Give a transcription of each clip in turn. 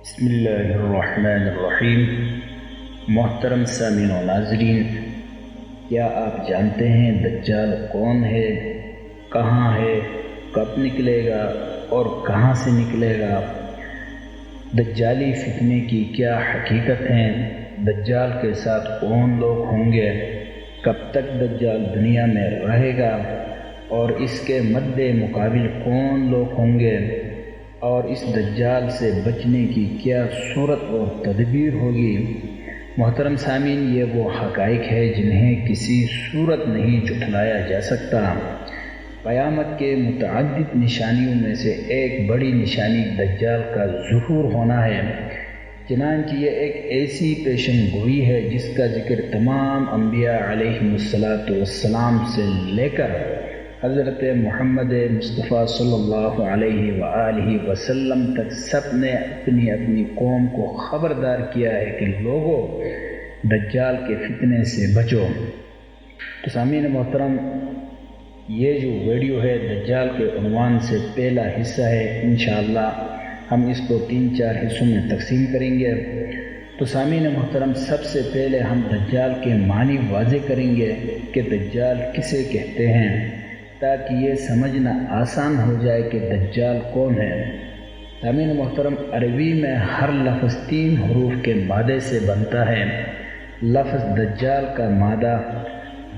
بسم اللہ الرحمن الرحیم۔ محترم سامعین و ناظرین، کیا آپ جانتے ہیں دجال کون ہے، کہاں ہے، کب نکلے گا اور کہاں سے نکلے گا؟ دجالی فتنے کی کیا حقیقت ہیں؟ دجال کے ساتھ کون لوگ ہوں گے؟ کب تک دجال دنیا میں رہے گا اور اس کے مد مقابل کون لوگ ہوں گے؟ اور اس دجال سے بچنے کی کیا صورت اور تدبیر ہوگی؟ محترم سامعین، یہ وہ حقائق ہے جنہیں کسی صورت نہیں جھٹلایا جا سکتا۔ قیامت کے متعدد نشانیوں میں سے ایک بڑی نشانی دجال کا ظہور ہونا ہے، چنانچہ یہ ایک ایسی پیشن گوئی ہے جس کا ذکر تمام انبیاء علیہم السلام سے لے کر حضرت محمد مصطفیٰ صلی اللہ علیہ وآلہ وسلم تک سب نے اپنی اپنی قوم کو خبردار کیا ہے کہ لوگوں، دجال کے فتنے سے بچو۔ تو سامعین محترم، یہ جو ویڈیو ہے دجال کے عنوان سے پہلا حصہ ہے، انشاءاللہ ہم اس کو 3-4 حصوں میں تقسیم کریں گے۔ تو سامعین محترم، سب سے پہلے ہم دجال کے معنی واضح کریں گے کہ دجال کسے کہتے ہیں، تاکہ یہ سمجھنا آسان ہو جائے کہ دجال کون ہے۔ سامعین محترم، عربی میں ہر لفظ 3 حروف کے مادے سے بنتا ہے۔ لفظ دجال کا مادہ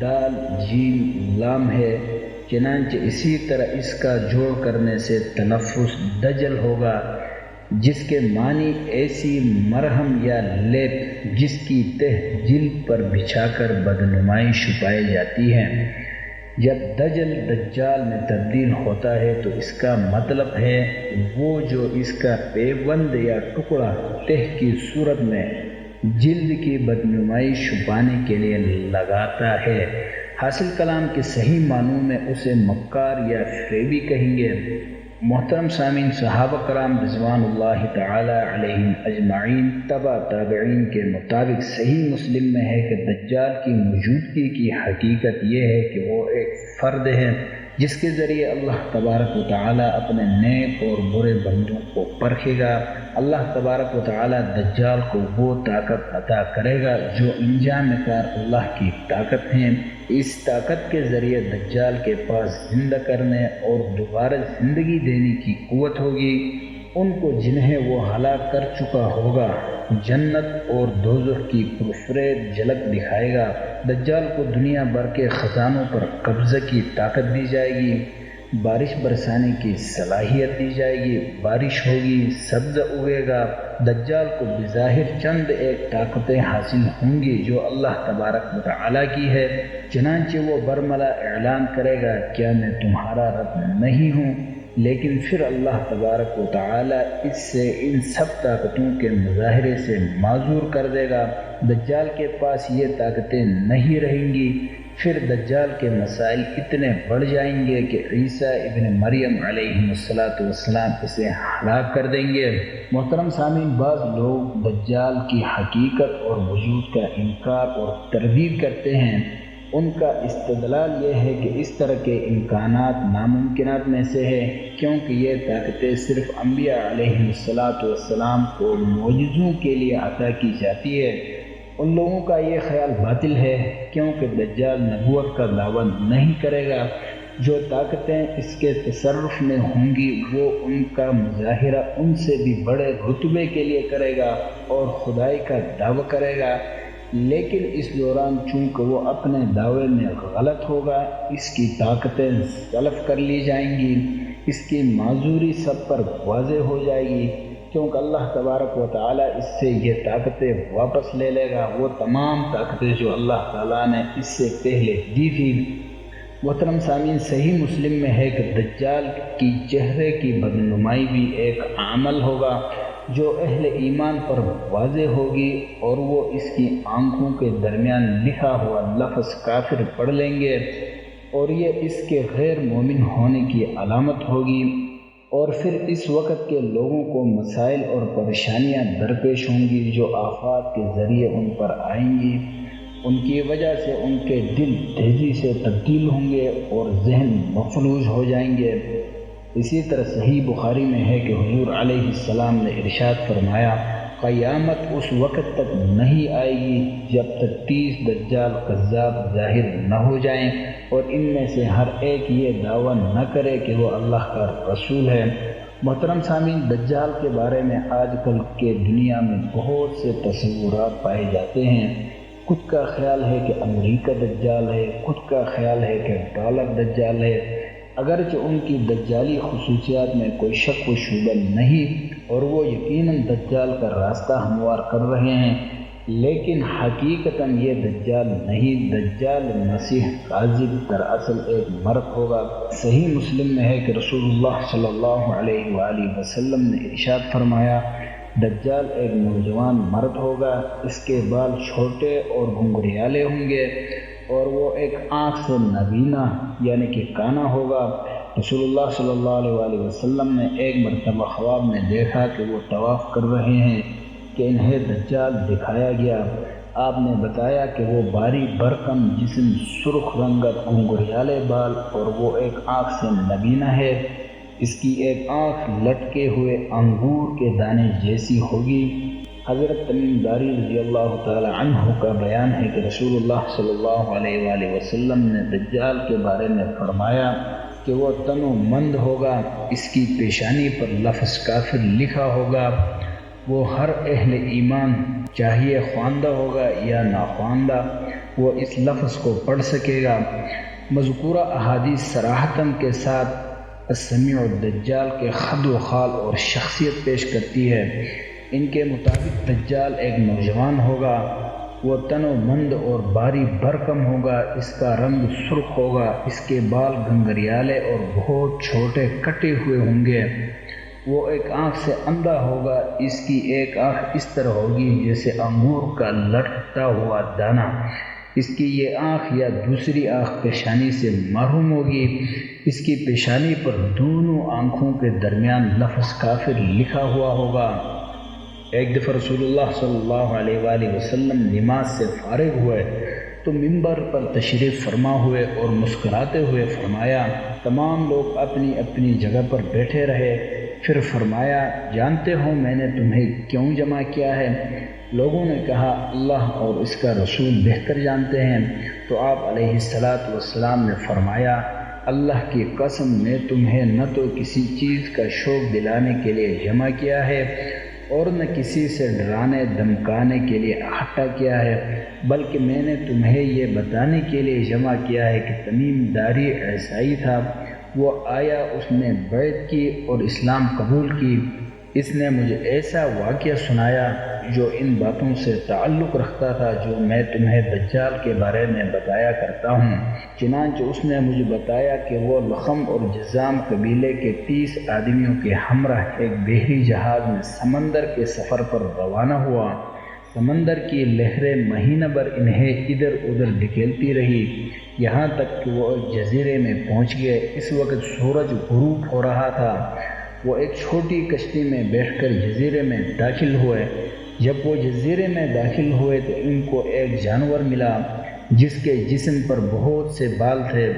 دال جیم لام ہے، چنانچہ اسی طرح اس کا جوڑ کرنے سے تلفظ دجل ہوگا، جس کے معنی ایسی مرہم یا لیپ جس کی تہ جلد پر بچھا کر بدنمائی چھپائی جاتی ہے۔ جب دجل دجال میں تبدیل ہوتا ہے تو اس کا مطلب ہے وہ جو اس کا پیوند یا ٹکڑا تہ کی صورت میں جلد کی بدنمائی چھپانے کے لیے لگاتا ہے۔ حاصل کلام کے صحیح معنوں میں اسے مکار یا فریبی کہیں گے۔ محترم سامعین، صحابہ کرام رضوان اللہ تعالی علیہم اجمعین تبع تابعین کے مطابق صحیح مسلم میں ہے کہ دجال کی موجودگی کی حقیقت یہ ہے کہ وہ ایک فرد ہے جس کے ذریعے اللہ تبارک و تعالی اپنے نیک اور برے بندوں کو پرکھے گا۔ اللہ تبارک و تعالی دجال کو وہ طاقت عطا کرے گا جو انجام کار اللہ کی طاقت ہے۔ اس طاقت کے ذریعے دجال کے پاس زندہ کرنے اور دوبارہ زندگی دینے کی قوت ہوگی۔ ان کو جنہیں وہ ہلاک کر چکا ہوگا جنت اور دوزخ کی پرفریب جھلک دکھائے گا۔ دجال کو دنیا بھر کے خزانوں پر قبضہ کی طاقت دی جائے گی، بارش برسانے کی صلاحیت دی جائے گی، بارش ہوگی، سبزہ اگے گا۔ دجال کو بظاہر چند ایک طاقتیں حاصل ہوں گی جو اللہ تبارک و تعالیٰ کی ہے، چنانچہ وہ برملا اعلان کرے گا کیا میں تمہارا رب نہیں ہوں؟ لیکن پھر اللہ تبارک و تعالیٰ اس سے ان سب طاقتوں کے مظاہرے سے معذور کر دے گا۔ دجال کے پاس یہ طاقتیں نہیں رہیں گی۔ پھر دجال کے مسائل اتنے بڑھ جائیں گے کہ عیسیٰ ابن مریم علیہ السلام اسے ہلاک کر دیں گے۔ محترم سامعین، بعض لوگ دجال کی حقیقت اور وجود کا انکار اور تردید کرتے ہیں۔ ان کا استدلال یہ ہے کہ اس طرح کے امکانات ناممکنات میں سے ہے، کیونکہ یہ طاقتیں صرف انبیاء علیہ السلام کو معجزوں کے لیے عطا کی جاتی ہے۔ ان لوگوں کا یہ خیال باطل ہے، کیونکہ دجال نبوت کا دعویٰ نہیں کرے گا۔ جو طاقتیں اس کے تصرف میں ہوں گی وہ ان کا مظاہرہ ان سے بھی بڑے رتبے کے لیے کرے گا اور خدائی کا دعویٰ کرے گا، لیکن اس دوران چونکہ وہ اپنے دعوے میں غلط ہوگا، اس کی طاقتیں سلب کر لی جائیں گی، اس کی معذوری سب پر واضح ہو جائے گی، کیونکہ اللہ تبارک و تعالیٰ اس سے یہ طاقتیں واپس لے لے گا، وہ تمام طاقتیں جو اللہ تعالیٰ نے اس سے پہلے دی تھی۔ محترم سامعین، صحیح مسلم میں ہے کہ دجال کی چہرے کی بدنمائی بھی ایک عمل ہوگا جو اہل ایمان پر واضح ہوگی، اور وہ اس کی آنکھوں کے درمیان لکھا ہوا لفظ کافر پڑھ لیں گے، اور یہ اس کے غیر مومن ہونے کی علامت ہوگی۔ اور پھر اس وقت کے لوگوں کو مسائل اور پریشانیاں درپیش ہوں گی جو آفات کے ذریعے ان پر آئیں گی۔ ان کی وجہ سے ان کے دل تیزی سے تبدیل ہوں گے اور ذہن مفلوج ہو جائیں گے۔ اسی طرح صحیح بخاری میں ہے کہ حضور علیہ السلام نے ارشاد فرمایا، قیامت اس وقت تک نہیں آئے گی جب تک 30 دجال کذاب ظاہر نہ ہو جائیں اور ان میں سے ہر ایک یہ دعویٰ نہ کرے کہ وہ اللہ کا رسول ہے۔ محترم سامعین، دجال کے بارے میں آج کل کے دنیا میں بہت سے تصورات پائے جاتے ہیں۔ کچھ کا خیال ہے کہ امریکہ دجال ہے، کچھ کا خیال ہے کہ ڈالر دجال ہے۔ اگرچہ ان کی دجالی خصوصیات میں کوئی شک و شبہ نہیں اور وہ یقیناً دجال کا راستہ ہموار کر رہے ہیں، لیکن حقیقتاً یہ دجال نہیں، دجال مسیح کاذب دراصل ایک مرد ہوگا۔ صحیح مسلم میں ہے کہ رسول اللہ صلی اللہ علیہ وآلہ وسلم نے ارشاد فرمایا، دجال ایک نوجوان مرد ہوگا، اس کے بال چھوٹے اور گھنگریالے ہوں گے اور وہ ایک آنکھ سے نابینا یعنی کہ کانا ہوگا۔ رسول اللہ صلی اللہ علیہ وآلہ وسلم نے ایک مرتبہ خواب میں دیکھا کہ وہ طواف کر رہے ہیں کہ انہیں دجال دکھایا گیا۔ آپ نے بتایا کہ وہ بھاری بھرکم جسم، سرخ رنگت، گھنگریالے بال اور وہ ایک آنکھ سے نابینا ہے۔ اس کی ایک آنکھ لٹکے ہوئے انگور کے دانے جیسی ہوگی۔ حضرت تمیم داری رضی اللہ تعالی عنہ کا بیان ہے کہ رسول اللہ صلی اللہ علیہ وآلہ وسلم نے دجال کے بارے میں فرمایا کہ وہ تن و مند ہوگا، اس کی پیشانی پر لفظ کافر لکھا ہوگا، وہ ہر اہل ایمان چاہیے خواندہ ہوگا یا ناخواندہ وہ اس لفظ کو پڑھ سکے گا۔ مذکورہ احادیث صراحتاً کے ساتھ السمیع الدجال کے خد و خال اور شخصیت پیش کرتی ہے۔ ان کے مطابق دجال ایک نوجوان ہوگا، وہ تن و مند اور بھاری بھرکم ہوگا، اس کا رنگ سرخ ہوگا، اس کے بال گھنگریالے اور بہت چھوٹے کٹے ہوئے ہوں گے، وہ ایک آنکھ سے اندھا ہوگا، اس کی ایک آنکھ اس طرح ہوگی جیسے انگور کا لٹکتا ہوا دانہ، اس کی یہ آنکھ یا دوسری آنکھ پیشانی سے محروم ہوگی، اس کی پیشانی پر دونوں آنکھوں کے درمیان لفظ کافر لکھا ہوا ہوگا۔ ایک دفعہ رسول اللہ صلی اللہ علیہ وآلہ وسلم نماز سے فارغ ہوئے تو منبر پر تشریف فرما ہوئے اور مسکراتے ہوئے فرمایا، تمام لوگ اپنی اپنی جگہ پر بیٹھے رہے، پھر فرمایا، جانتے ہو میں نے تمہیں کیوں جمع کیا ہے؟ لوگوں نے کہا، اللہ اور اس کا رسول بہتر جانتے ہیں۔ تو آپ علیہ السلام نے فرمایا، اللہ کی قسم میں تمہیں نہ تو کسی چیز کا شوق دلانے کے لیے جمع کیا ہے اور نہ کسی سے ڈرانے دھمکانے کے لیے اکٹھا کیا ہے، بلکہ میں نے تمہیں یہ بتانے کے لیے جمع کیا ہے کہ تمیم داری ایسا ہی تھا، وہ آیا، اس نے بیعت کی اور اسلام قبول کی، اس نے مجھے ایسا واقعہ سنایا جو ان باتوں سے تعلق رکھتا تھا جو میں تمہیں دجال کے بارے میں بتایا کرتا ہوں۔ چنانچہ اس نے مجھے بتایا کہ وہ لخم اور جذام قبیلے کے 30 آدمیوں کے ہمراہ ایک بحری جہاز میں سمندر کے سفر پر روانہ ہوا۔ سمندر کی لہریں مہینہ بھر انہیں ادھر ادھر دھکیلتی رہی، یہاں تک کہ وہ ایک جزیرے میں پہنچ گئے۔ اس وقت سورج غروب ہو رہا تھا۔ وہ ایک چھوٹی کشتی میں بیٹھ کر جزیرے میں داخل ہوئے۔ جب وہ جزیرے میں داخل ہوئے تو ان کو ایک جانور ملا جس کے جسم پر بہت سے بال تھے۔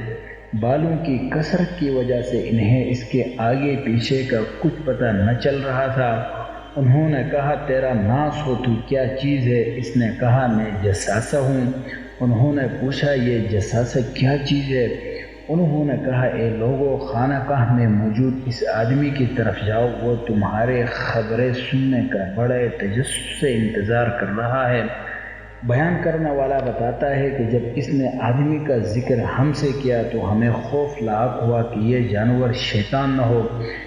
بالوں کی کثرت کی وجہ سے انہیں اس کے آگے پیچھے کا کچھ پتہ نہ چل رہا تھا۔ انہوں نے کہا، تیرا ناس ہو تو کیا چیز ہے؟ اس نے کہا، میں جساسہ ہوں۔ انہوں نے پوچھا، یہ جساسہ کیا چیز ہے؟ انہوں نے کہا، اے لوگو، خانہ کاہ میں موجود اس آدمی کی طرف جاؤ، وہ تمہارے خبریں سننے کا بڑے تجسس سے انتظار کر رہا ہے۔ بیان کرنے والا بتاتا ہے کہ جب اس نے آدمی کا ذکر ہم سے کیا تو ہمیں خوف لاحق ہوا کہ یہ جانور شیطان نہ ہو،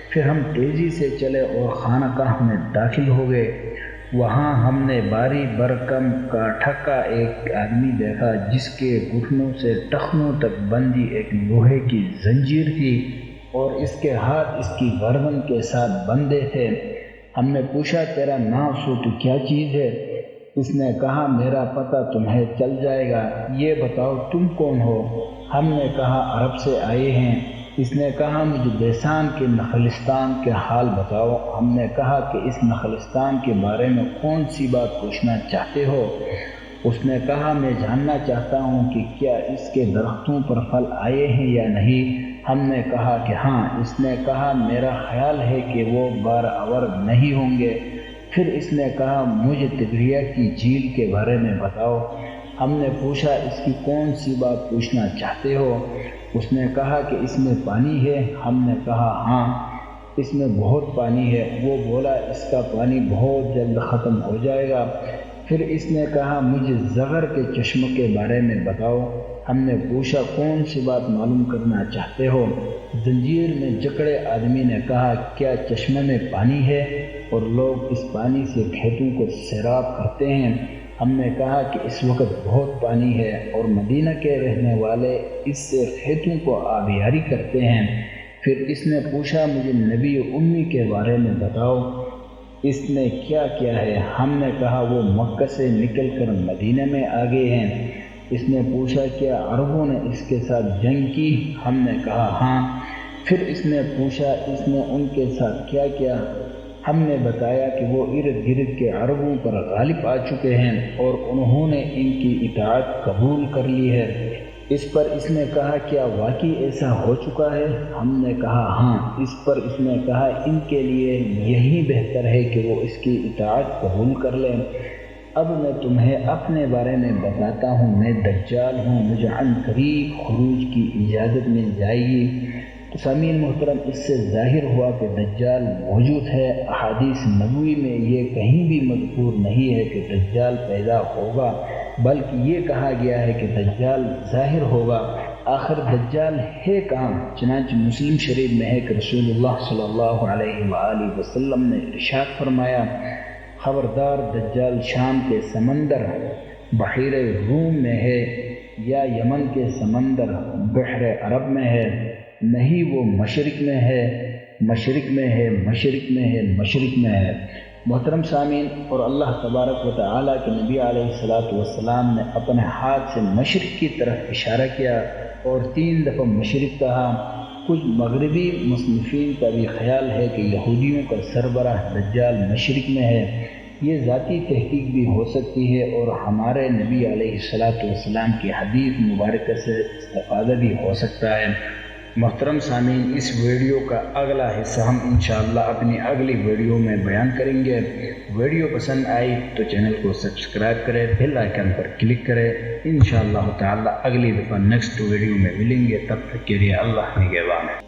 پھر ہم تیزی سے چلے اور خانہ کاہ میں داخل ہو گئے۔ وہاں ہم نے باری برکم کا ٹھکا ایک آدمی دیکھا جس کے گھٹنوں سے ٹخنوں تک بندھی ایک لوہے کی زنجیر تھی اور اس کے ہاتھ اس کی گردن کے ساتھ بندھے تھے۔ ہم نے پوچھا، تیرا نام سو تو کیا چیز ہے؟ اس نے کہا، میرا پتہ تمہیں چل جائے گا، یہ بتاؤ تم کون ہو؟ ہم نے کہا، عرب سے آئے ہیں۔ اس نے کہا، مجھے بیسان کے نخلستان کے حال بتاؤ۔ ہم نے کہا کہ اس نخلستان کے بارے میں کون سی بات پوچھنا چاہتے ہو؟ اس نے کہا، میں جاننا چاہتا ہوں کہ کیا اس کے درختوں پر پھل آئے ہیں یا نہیں۔ ہم نے کہا کہ ہاں۔ اس نے کہا میرا خیال ہے کہ وہ بارآور نہیں ہوں گے۔ پھر اس نے کہا مجھے تبریہ کی جھیل کے بارے میں بتاؤ۔ ہم نے پوچھا اس کی کون سی بات پوچھنا چاہتے ہو؟ اس نے کہا کہ اس میں پانی ہے۔ ہم نے کہا ہاں اس میں بہت پانی ہے۔ وہ بولا اس کا پانی بہت جلد ختم ہو جائے گا۔ پھر اس نے کہا مجھے زغر کے چشمے کے بارے میں بتاؤ۔ ہم نے پوچھا کون سی بات معلوم کرنا چاہتے ہو؟ زنجیر میں جکڑے آدمی نے کہا کیا چشمے میں پانی ہے اور لوگ اس پانی سے کھیتوں کو سیراب کرتے ہیں؟ ہم نے کہا کہ اس وقت بہت پانی ہے اور مدینہ کے رہنے والے اس سے کھیتوں کو آبیاری کرتے ہیں۔ پھر اس نے پوچھا مجھے نبی امی کے بارے میں بتاؤ، اس نے کیا کیا ہے؟ ہم نے کہا وہ مکہ سے نکل کر مدینہ میں آ گئے ہیں۔ اس نے پوچھا کیا عربوں نے اس کے ساتھ جنگ کی؟ ہم نے کہا ہاں۔ پھر اس نے پوچھا اس نے ان کے ساتھ کیا کیا؟ ہم نے بتایا کہ وہ ارد گرد کے عربوں پر غالب آ چکے ہیں اور انہوں نے ان کی اطاعت قبول کر لی ہے۔ اس پر اس نے کہا کیا واقعی ایسا ہو چکا ہے؟ ہم نے کہا ہاں۔ اس پر اس نے کہا ان کے لیے یہی بہتر ہے کہ وہ اس کی اطاعت قبول کر لیں۔ اب میں تمہیں اپنے بارے میں بتاتا ہوں، میں دجال ہوں، مجھے عن قریب خروج کی اجازت مل جائے گی۔ تو سامعین محترم، اس سے ظاہر ہوا کہ دجال موجود ہے۔ احادیث نبوی میں یہ کہیں بھی مذکور نہیں ہے کہ دجال پیدا ہوگا، بلکہ یہ کہا گیا ہے کہ دجال ظاہر ہوگا۔ آخر دجال ہے کہاں؟ چنانچہ مسلم شریف میں ہے کہ رسول اللہ صلی اللہ علیہ وآلہ وسلم نے ارشاد فرمایا خبردار دجال شام کے سمندر بحیر روم میں ہے یا یمن کے سمندر بحر عرب میں ہے، نہیں وہ مشرق میں ہے، مشرق میں ہے، مشرق میں ہے، مشرق میں ہے۔ محترم سامعین، اور اللہ تبارک و تعالیٰ کے نبی علیہ السلام نے اپنے ہاتھ سے مشرق کی طرف اشارہ کیا اور 3 دفعہ مشرق کہا۔ کچھ مغربی مصنفین کا بھی خیال ہے کہ یہودیوں کا سربراہ دجال مشرق میں ہے۔ یہ ذاتی تحقیق بھی ہو سکتی ہے اور ہمارے نبی علیہ السلام کی حدیث مبارکہ سے استفادہ بھی ہو سکتا ہے۔ محترم سامعین، اس ویڈیو کا اگلا حصہ ہم انشاءاللہ اپنی اگلی ویڈیو میں بیان کریں گے۔ ویڈیو پسند آئی تو چینل کو سبسکرائب کریں، بیل آئیکن پر کلک کریں۔ انشاءاللہ تعالی اگلی دفعہ نیکسٹ ویڈیو میں ملیں گے، تب تک کے لیے اللہ نگہبان ہے۔